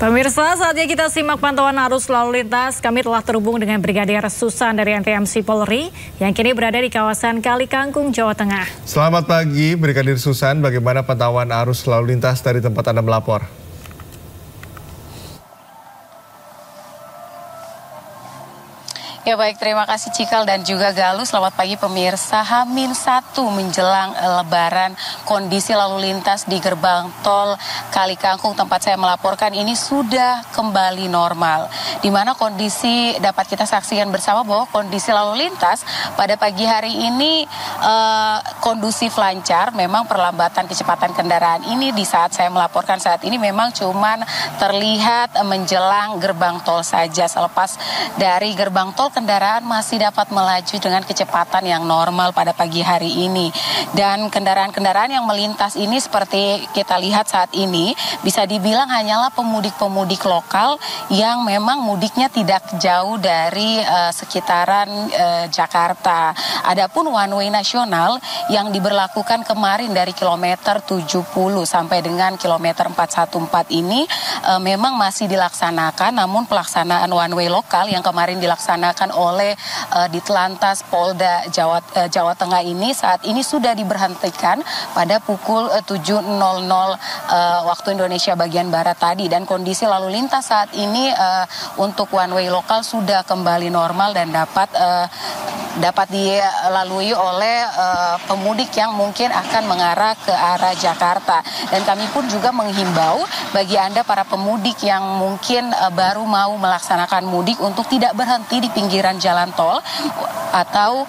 Pemirsa, saatnya kita simak pantauan arus lalu lintas. Kami telah terhubung dengan Brigadir Susan dari NTMC Polri yang kini berada di kawasan Kali Kangkung, Jawa Tengah. Selamat pagi, Brigadir Susan. Bagaimana pantauan arus lalu lintas dari tempat Anda melapor? Ya baik, terima kasih Cikal dan juga Galuh. Selamat pagi pemirsa. H-1 menjelang Lebaran, kondisi lalu lintas di gerbang tol Kali Kangkung tempat saya melaporkan ini sudah kembali normal. Di mana kondisi dapat kita saksikan bersama bahwa kondisi lalu lintas pada pagi hari ini kondusif lancar. Memang perlambatan kecepatan kendaraan ini di saat saya melaporkan saat ini memang cuman terlihat menjelang gerbang tol saja. Selepas dari gerbang tol, kendaraan masih dapat melaju dengan kecepatan yang normal pada pagi hari ini. Dan kendaraan-kendaraan yang melintas ini seperti kita lihat saat ini bisa dibilang hanyalah pemudik-pemudik lokal yang memang mudiknya tidak jauh dari sekitaran Jakarta. Adapun one way nasional yang diberlakukan kemarin dari kilometer 70 sampai dengan kilometer 414 ini memang masih dilaksanakan, namun pelaksanaan one way lokal yang kemarin dilaksanakan oleh Ditlantas Polda Jawa Tengah ini saat ini sudah diberhentikan pada pukul 7.00 waktu Indonesia bagian Barat tadi, dan kondisi lalu lintas saat ini untuk one way lokal sudah kembali normal dan dapat dilalui oleh pemudik yang mungkin akan mengarah ke arah Jakarta. Dan kami pun juga menghimbau bagi Anda para pemudik yang mungkin baru mau melaksanakan mudik untuk tidak berhenti di pinggiran jalan tol atau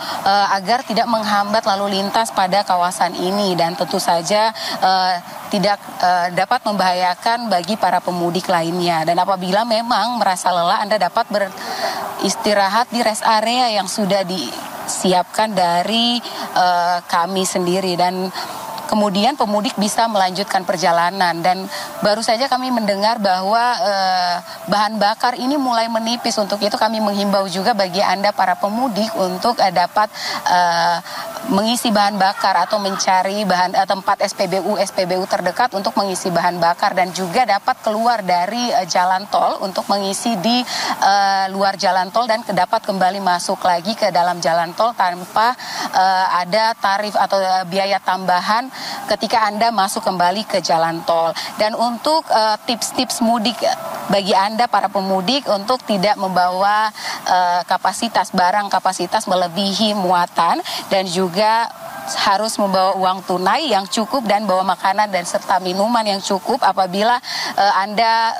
agar tidak menghambat lalu lintas pada kawasan ini, dan tentu saja tidak dapat membahayakan bagi para pemudik lainnya. Dan apabila memang merasa lelah, Anda dapat beristirahat di rest area yang sudah disiapkan dari kami sendiri, dan kemudian pemudik bisa melanjutkan perjalanan. Dan baru saja kami mendengar bahwa bahan bakar ini mulai menipis. Untuk itu kami menghimbau juga bagi Anda para pemudik untuk dapat mengisi bahan bakar atau mencari tempat SPBU terdekat untuk mengisi bahan bakar, dan juga dapat keluar dari jalan tol untuk mengisi di luar jalan tol dan dapat kembali masuk lagi ke dalam jalan tol tanpa ada tarif atau biaya tambahan ketika Anda masuk kembali ke jalan tol. Dan untuk tips-tips mudik bagi Anda para pemudik untuk tidak membawa barang kapasitas melebihi muatan, dan juga harus membawa uang tunai yang cukup dan bawa makanan dan serta minuman yang cukup. Apabila Anda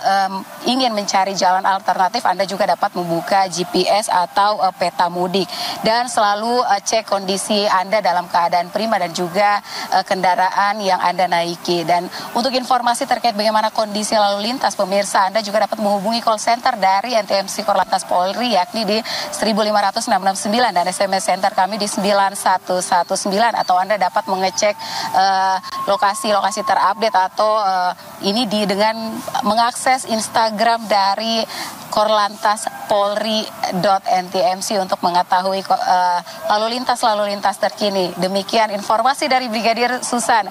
ingin mencari jalan alternatif, Anda juga dapat membuka GPS atau peta mudik, dan selalu cek kondisi Anda dalam keadaan prima dan juga kendaraan yang Anda naiki. Dan untuk informasi terkait bagaimana kondisi lalu lintas, pemirsa, Anda juga dapat menghubungi call center dari NTMC Korlantas Polri yakni di 15669 dan SMS center kami di 9119, atau Anda dapat mengecek lokasi-lokasi terupdate atau ini dengan mengakses Instagram dari Korlantas Polri.ntmc untuk mengetahui lalu lintas terkini. Demikian informasi dari Brigadir Susan,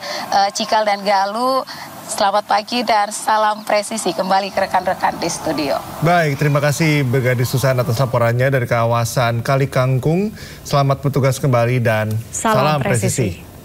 Cikal dan Galuh. Selamat pagi dan salam presisi. Kembali ke rekan-rekan di studio. Baik, terima kasih Brigadir Susan atas laporannya dari kawasan Kali Kangkung. Selamat bertugas kembali dan salam presisi.